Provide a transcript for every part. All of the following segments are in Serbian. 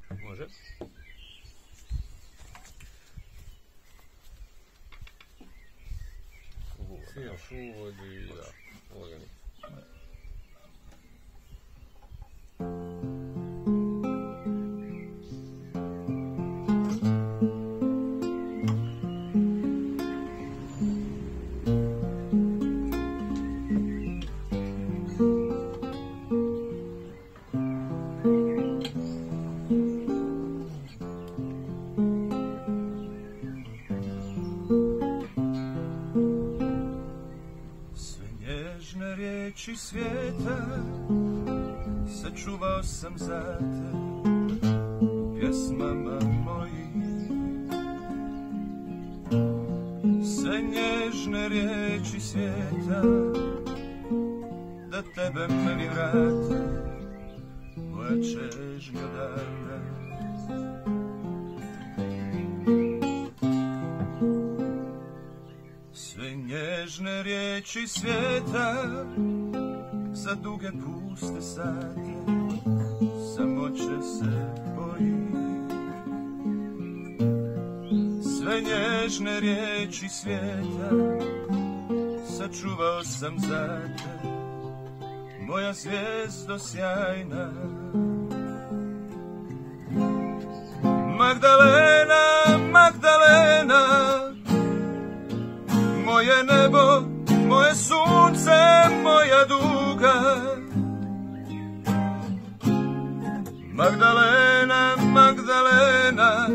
Može. Još uvod i da, lagani. Riječi svijeta sačuvao sam za te u pjesmama mojih. Sve nježne riječi svijeta da tebe meni vrate, moja čežnja odavde. Sve nježne riječi svijeta za duge puste sate samoće se boji. Sve nježne riječi svijeta sačuvao sam za te, moja zvijezdo sjajna. Magdalena, Magdalena, moje nebo, moje sunce, moja duga. Magdalena, Magdalena,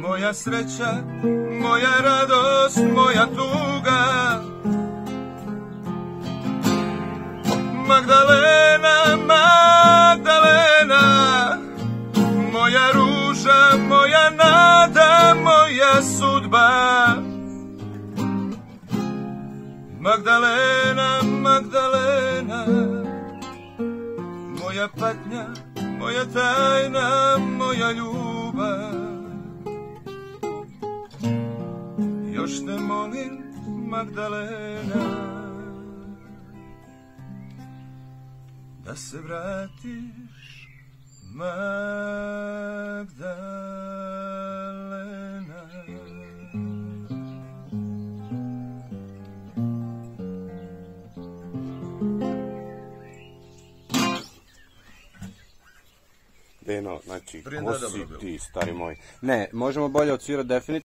moja sreća, moja radost, moja tuga. Magdalena, Magdalena, moja ruža, moja nada, moja sudba. Magdalena, Magdalena, moja patnja, moja tajna, moja ljubav. Još te molim, Magdalena, da se vratiš, Magdalena. Deno, znači, ko si ti, stari moj? Ne, možemo bolje odsvirati definitivno.